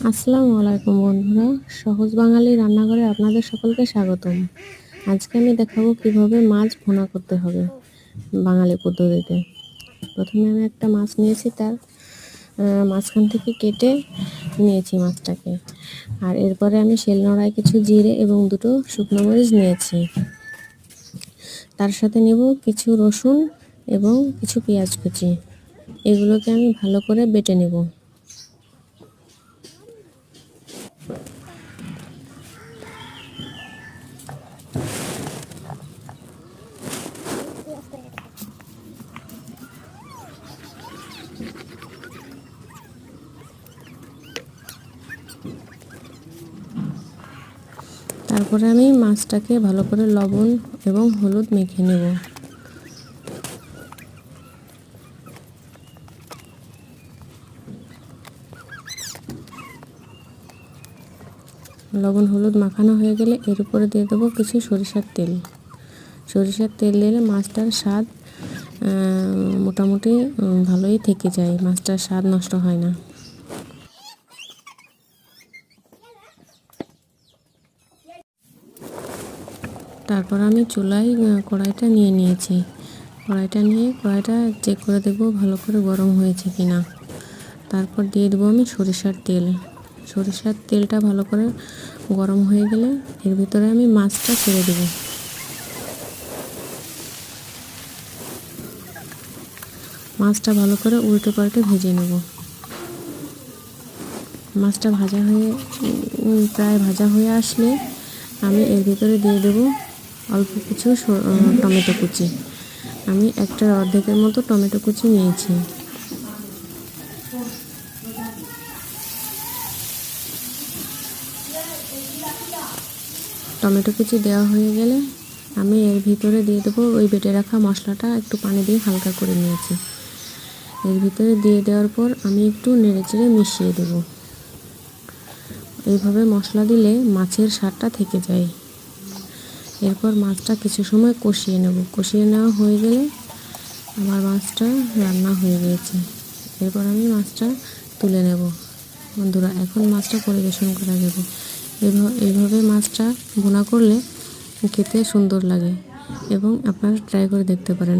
আসসালামু আলাইকুম বন্ধুরা, সহজ বাঙালি রান্নাঘরে আপনাদের সকলকে স্বাগতম। আজকে আমি দেখাবো কিভাবে মাছ ভুনা করতে হবে বাঙালি পদ্ধতিতে। প্রথমে আমি একটা মাছ নিয়েছি, তার মাঝখান থেকে কেটে নিয়েছি মাছটাকে। আর এরপরে আমি শিলনোড়ায় কিছু জিরে এবং দুটো শুকনো মরিচ নিয়েছি। তার সাথে নেব কিছু রসুন এবং কিছু পেঁয়াজ কুচি। এগুলোকে আমি ভালো করে বেটে নেব। তারপরে আমি মাছটাকে ভালো করে লবণ এবং হলুদ মেখে নেব। লবণ হলুদ মাখানো হয়ে গেলে এর উপরে দিয়ে দেবো কিছু সরিষার তেল। সরিষার তেল দিলে মাছটার স্বাদ মোটামুটি ভালোই থেকে যায়, মাছটার স্বাদ নষ্ট হয় না। তারপর আমি চুলায় কড়াইটা নিয়ে নিয়েছি। কড়াইটা চেক করে দেবো ভালো করে গরম হয়েছে কি না। তারপর দিয়ে দেবো আমি সরিষার তেল। সরিষার তেলটা ভালো করে গরম হয়ে গেলে এর ভিতরে আমি মাছটা ছেড়ে দেবো। মাছটা ভালো করে উল্টে পাল্টে ভেজে নেব। মাছটা প্রায় ভাজা হয়ে আসলে আমি এর ভিতরে দিয়ে দেবো অল্প কিছু টমেটো কুচি। আমি একটা অর্ধেকের মতো টমেটো কুচি নিয়েছি। টমেটো কুচি দেওয়া হয়ে গেলে আমি এর ভিতরে দিয়ে দেবো ওই বেটে রাখা মশলাটা, একটু পানি দিয়ে হালকা করে নিয়েছি। এর ভিতরে দিয়ে দেওয়ার পর আমি একটু নেড়েচেড়ে মিশিয়ে দেব। এইভাবে মশলা দিলে মাছের স্বাদটা থেকে যায়। এরপর মাছটা কিছু সময় কষিয়ে নেব। কষিয়ে নেওয়া হয়ে গেলে আমার মাছটা রান্না হয়ে গিয়েছে। এরপর আমি মাছটা তুলে নেব। বন্ধুরা, এখন মাছটা পরিবেশন করা যাবে। এইভাবে মাছটা ভুনা করলে খেতে সুন্দর লাগে এবং আপনারা ট্রাই করে দেখতে পারেন।